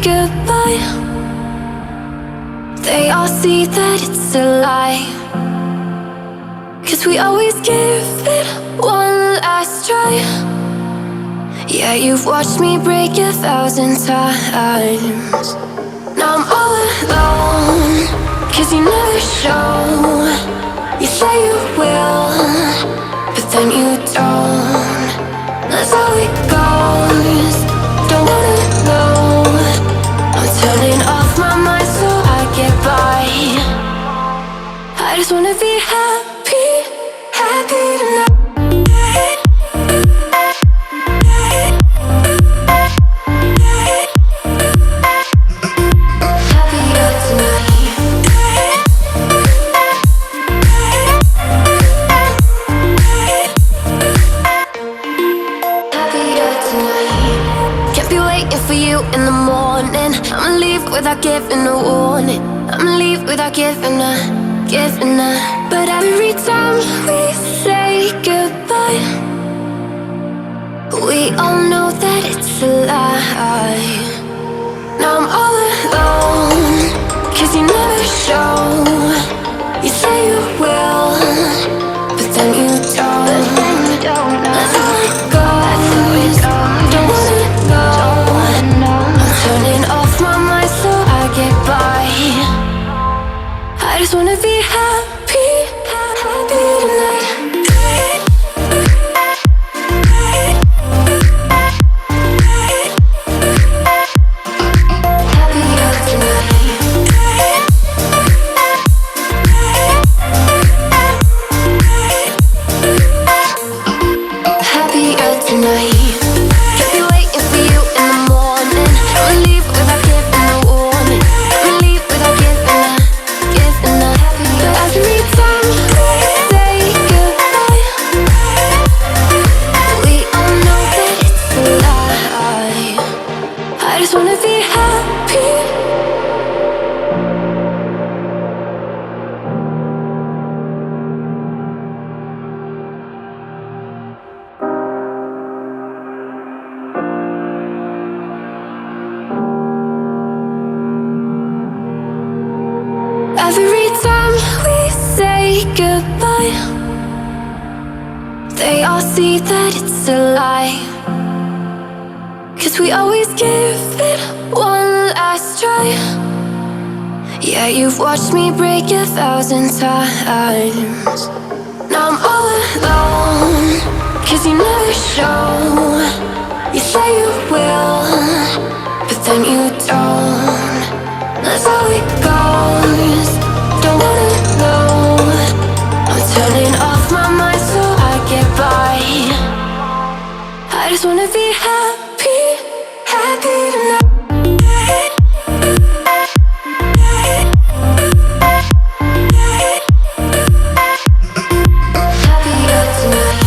goodbye. They all see that it's a lie, 'cause we always give it one last try. Yeah, you've watched me break 1,000 times. Now I'm all alone, 'cause you never show. You say you will, but then you don't. That's how it goes. Don't wanna know. I'm turning off my mind so I get by. I just wanna be happy, happy tonight. In the morning, I'ma leave without giving a warning. I'ma leave without giving a. But every time we say goodbye, we all know that it's a lie. Now I'm all alone, 'cause you never show. You say you will, but then you don't. That's how it goes. Don't wanna know. Turning off my mind so I get by. I just wanna be happy, happy tonight. Happier tonight. Happier tonight. Every time we say goodbye, they all see that it's a lie, 'cause we always give it one last try. Yeah, you've watched me break 1,000 times. Now I'm all alone, 'cause you never show. You say you will, but then you don't. That's how it goes. Don't wanna know. I'm turning off my mind so I get by. I just wanna be happy, happy tonight. Happier tonight.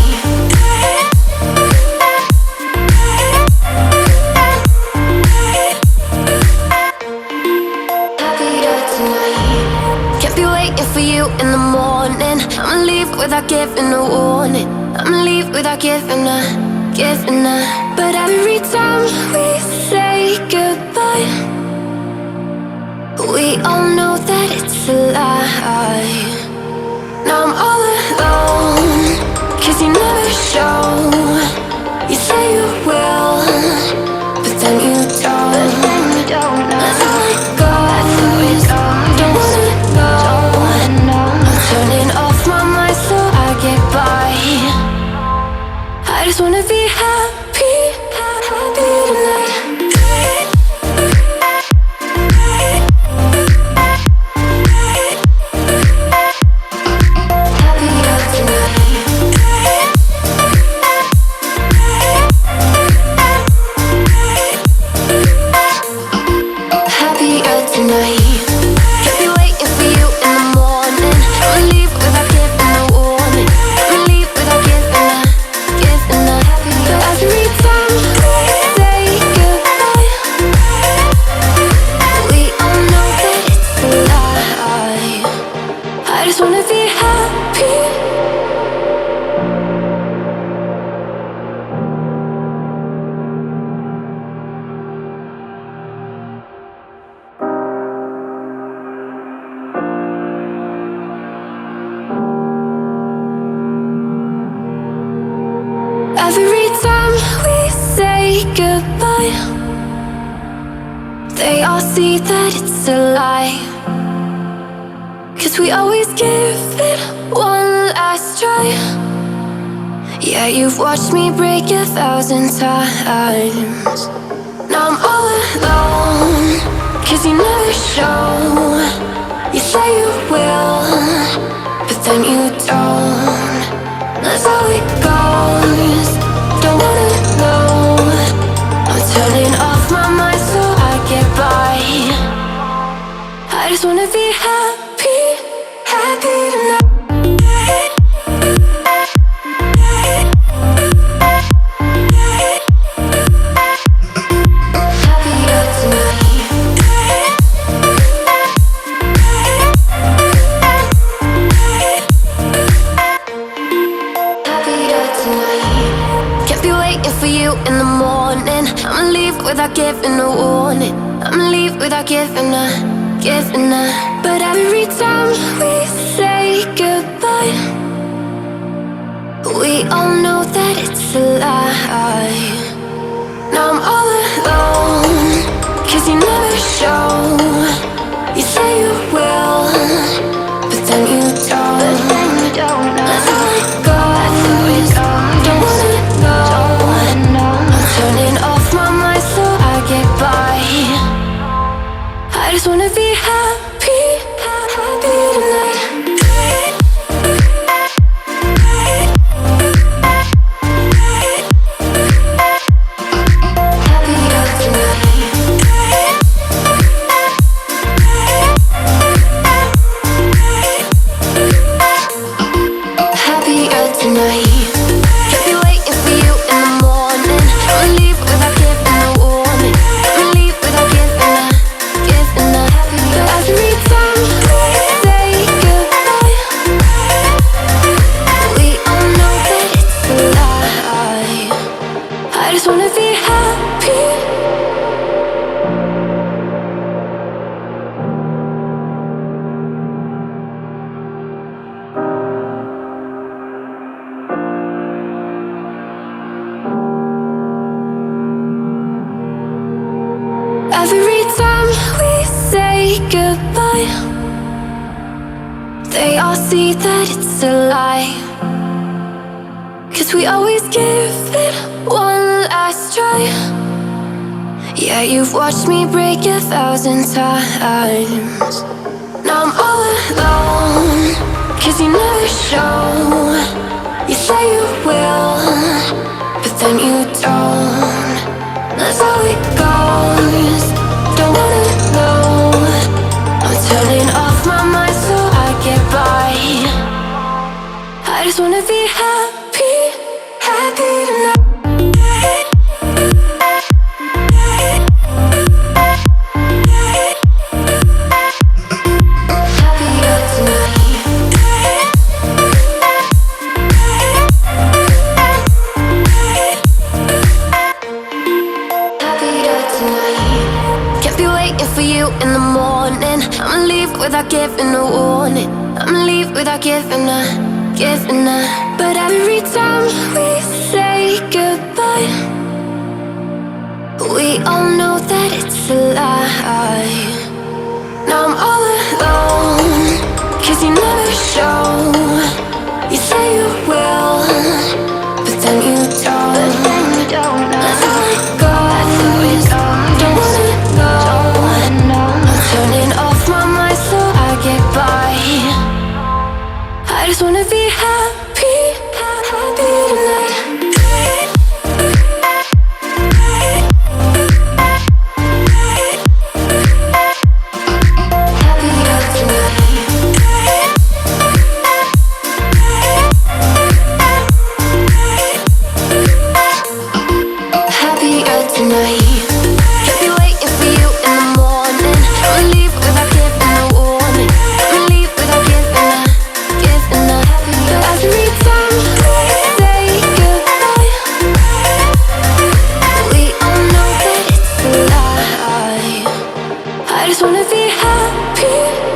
Happier tonight. Can't be waiting for you in the morning. I'ma leave without giving a warning. I'ma leave without giving a. But every time we say goodbye, we all know that it's a lie. Now I'm all alone, 'cause you never show. You say you will, but then you don't. That's how it goes. Don't wanna know. I'm turning off my mind so I get by. I just wanna be happy, happy tonight. Happier tonight. all see that it's a lie, 'cause we always give it one last try. Yeah, you've watched me break 1,000 times. Now I'm all alone, 'cause you never show. You say you will, but then you don't. That's how it goes. Don't wanna know. I'm turning off my mind so I get by. I just wanna be happy, happy tonight. In the morning, I'ma leave without giving a warning. I'ma leave without giving a. But every time we say goodbye, we all know that it's a lie. Now I'm all alone, 'cause you never show. You say you will, but then you don't. That's how it goes. Don't wanna know. Turning off my mind so I get by. I just wanna be happy, happy tonight. Happier tonight. Every time we say goodbye, they all see that it's a lie, 'cause we always give it one last try. Yeah, you've watched me break 1,000 times. Now I'm all alone, 'cause you never show. You say you will, but then you don't. That's how it goes. Don't wanna know. I'm turning off my mind so I get by. I just wanna be happy, happy tonight. For you in the morning, I'ma leave without giving a warning. I'ma leave without giving a. But every time we say goodbye, we all know that it's a lie. Now I'm all alone, 'cause you never show. You say you will, but then you don't. That's how it goes. Don't wanna know. Turning off my mind so I get by. I just wanna be happy, happy tonight. Happier tonight. Happier tonight. I just wanna be happy.